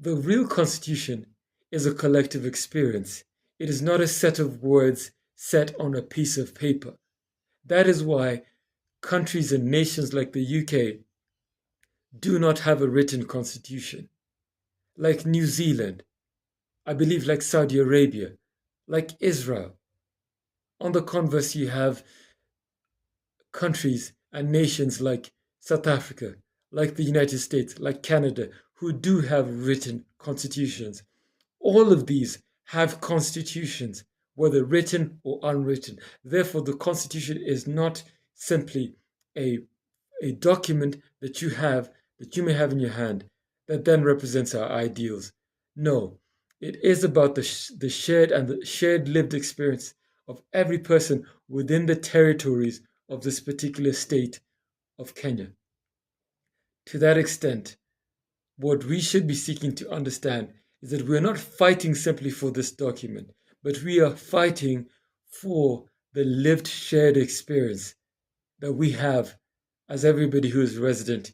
The real constitution is a collective experience. It is not a set of words set on a piece of paper. That is why countries and nations like the UK do not have a written constitution. Like New Zealand, I believe like Saudi Arabia, like Israel. On the converse, you have countries and nations like South Africa, like the United States, like Canada, who do have written constitutions. All of these have constitutions, whether written or unwritten. Therefore, the constitution is not simply a, a document that you may have in your hand, that then represents our ideals. No, it is about the shared lived experience of every person within the territories of this particular state of Kenya. To that extent, what we should be seeking to understand is that we are not fighting simply for this document, but we are fighting for the lived shared experience that we have as everybody who is resident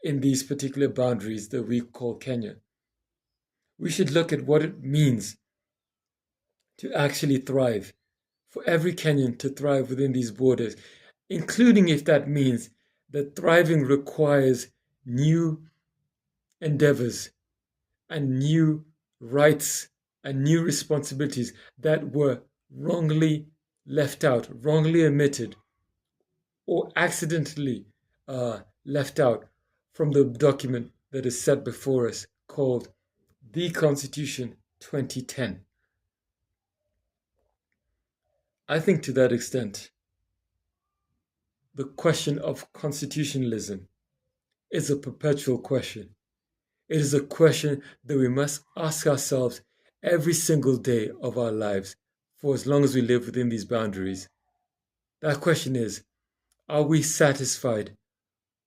in these particular boundaries that we call Kenya. We should look at what it means to actually thrive, for every Kenyan to thrive within these borders, including if that means that thriving requires new endeavors and new rights and new responsibilities that were wrongly left out, wrongly omitted, or accidentally left out from the document that is set before us called the Constitution 2010. I think to that extent, the question of constitutionalism is a perpetual question. It is a question that we must ask ourselves every single day of our lives for as long as we live within these boundaries. That question is, are we satisfied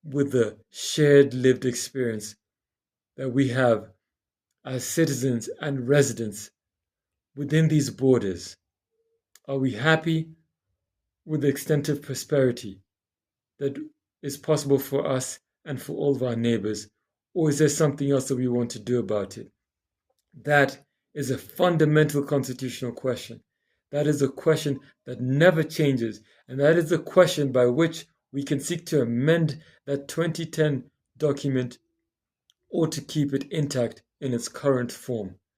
with the shared lived experience that we have as citizens and residents within these borders? Are we happy with the extent of prosperity that is possible for us and for all of our neighbors? Or is there something else that we want to do about it? That is a fundamental constitutional question. That is a question that never changes, and that is the question by which we can seek to amend that 2010 document or to keep it intact in its current form.